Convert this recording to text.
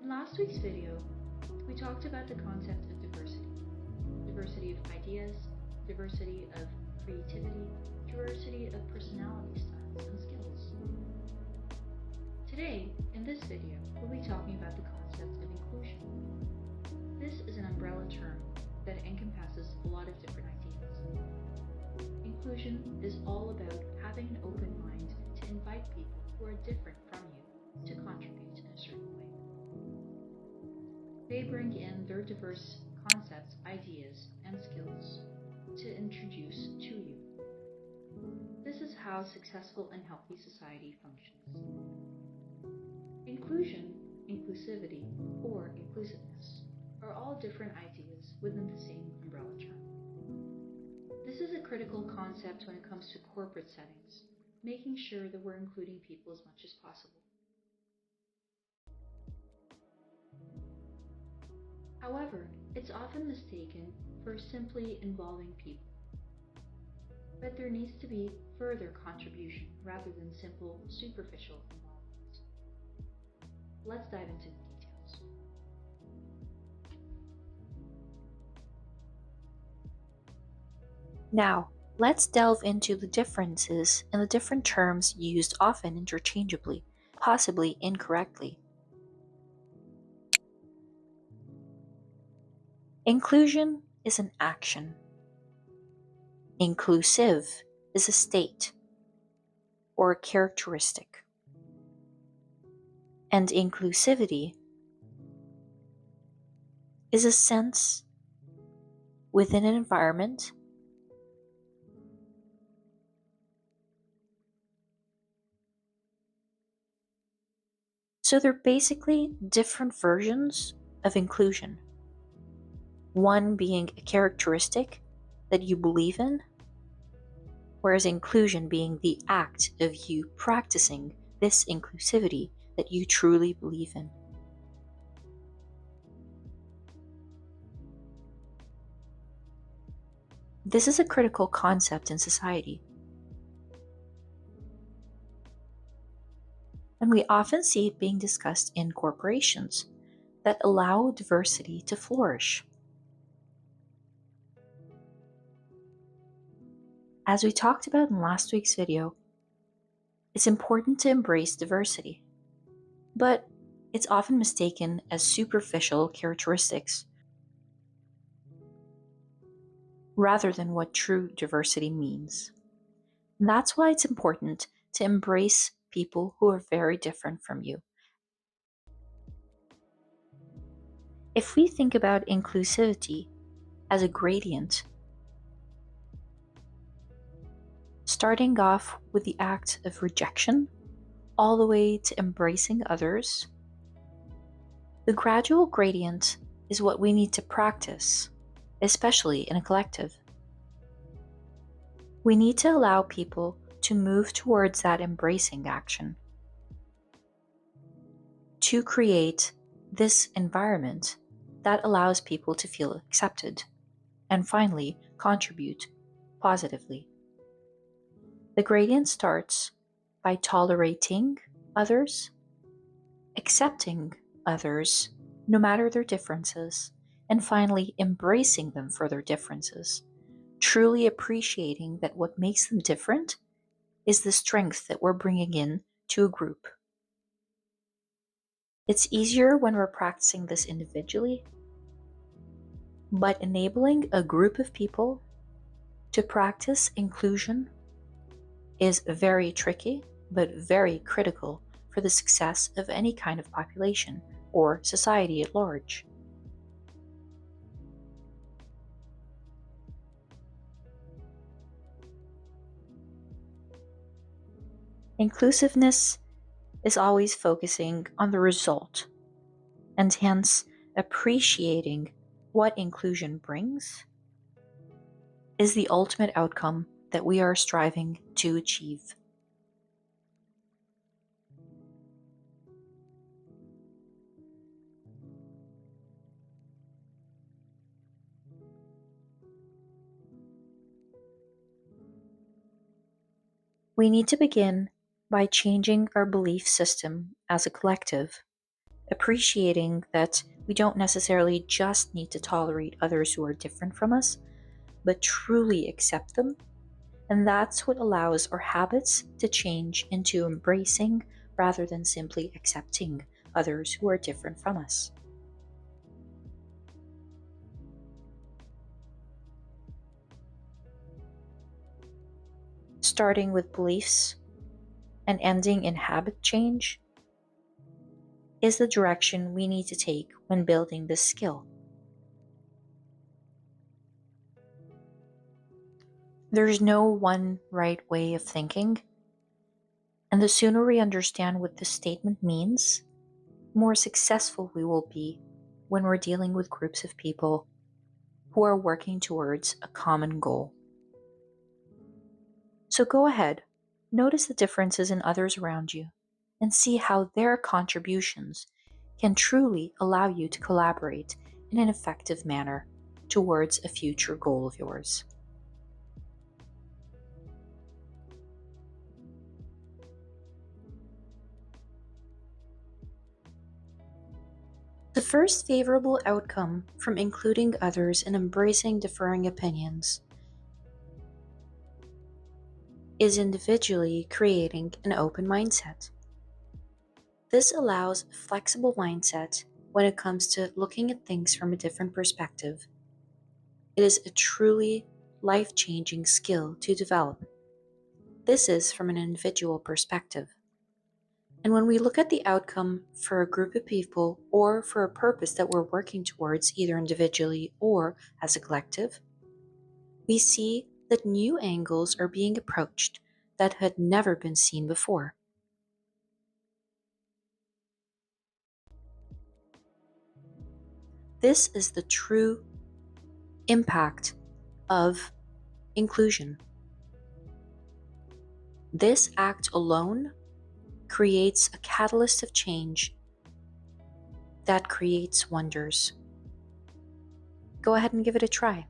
In last week's video, we talked about the concept of diversity. Diversity of ideas, diversity of creativity, diversity of personality styles and skills. Today, in this video, we'll be talking about the concept of inclusion. This is an umbrella term that encompasses a lot of different ideas. Inclusion is all about having an open mind to invite people who are different from you to contribute in a certain way. They bring in their diverse concepts, ideas, and skills to introduce to you. This is how a successful and healthy society functions. Inclusion, inclusivity, or inclusiveness are all different ideas within the same umbrella term. This is a critical concept when it comes to corporate settings, making sure that we're including people as much as possible. However, it's often mistaken for simply involving people. But there needs to be further contribution rather than simple, superficial involvement. Let's dive into the details. Now, let's delve into the differences in the different terms used often interchangeably, possibly incorrectly. Inclusion is an action. Inclusive is a state or a characteristic. And inclusivity is a sense within an environment So they're basically different versions of inclusion. One being a characteristic that you believe in, whereas inclusion being the act of you practicing this inclusivity that you truly believe in. This is a critical concept in society. And we often see it being discussed in corporations that allow diversity to flourish. As we talked about in last week's video, it's important to embrace diversity, but it's often mistaken as superficial characteristics rather than what true diversity means. And that's why it's important to embrace people who are very different from you. If we think about inclusivity as a gradient, starting off with the act of rejection all the way to embracing others, the gradual gradient is what we need to practice, especially in a collective. We need to allow people to move towards that embracing action, to create this environment that allows people to feel accepted, and finally, contribute positively. The gradient starts by tolerating others, accepting others, no matter their differences, and finally embracing them for their differences, truly appreciating that what makes them different is the strength that we're bringing in to a group. It's easier when we're practicing this individually, but enabling a group of people to practice inclusion is very tricky, but very critical for the success of any kind of population or society at large. Inclusiveness is always focusing on the result, and hence appreciating what inclusion brings is the ultimate outcome that we are striving to achieve. We need to begin by changing our belief system as a collective appreciating that we don't necessarily just need to tolerate others who are different from us, but truly accept them. And that's what allows our habits to change into embracing rather than simply accepting others who are different from us. Starting with beliefs and ending in habit change is the direction we need to take when building this skill. There's no one right way of thinking, and the sooner we understand what this statement means, the more successful we will be when we're dealing with groups of people who are working towards a common goal. So go ahead, notice the differences in others around you, and see how their contributions can truly allow you to collaborate in an effective manner towards a future goal of yours. The first favorable outcome from including others and embracing differing opinions is individually creating an open mindset. This allows a flexible mindset when it comes to looking at things from a different perspective. It is a truly life-changing skill to develop. This is from an individual perspective. And when we look at the outcome for a group of people or for a purpose that we're working towards, either individually or as a collective, we see that new angles are being approached that had never been seen before. This is the true impact of inclusion. This act alone creates a catalyst of change that creates wonders. Go ahead and give it a try.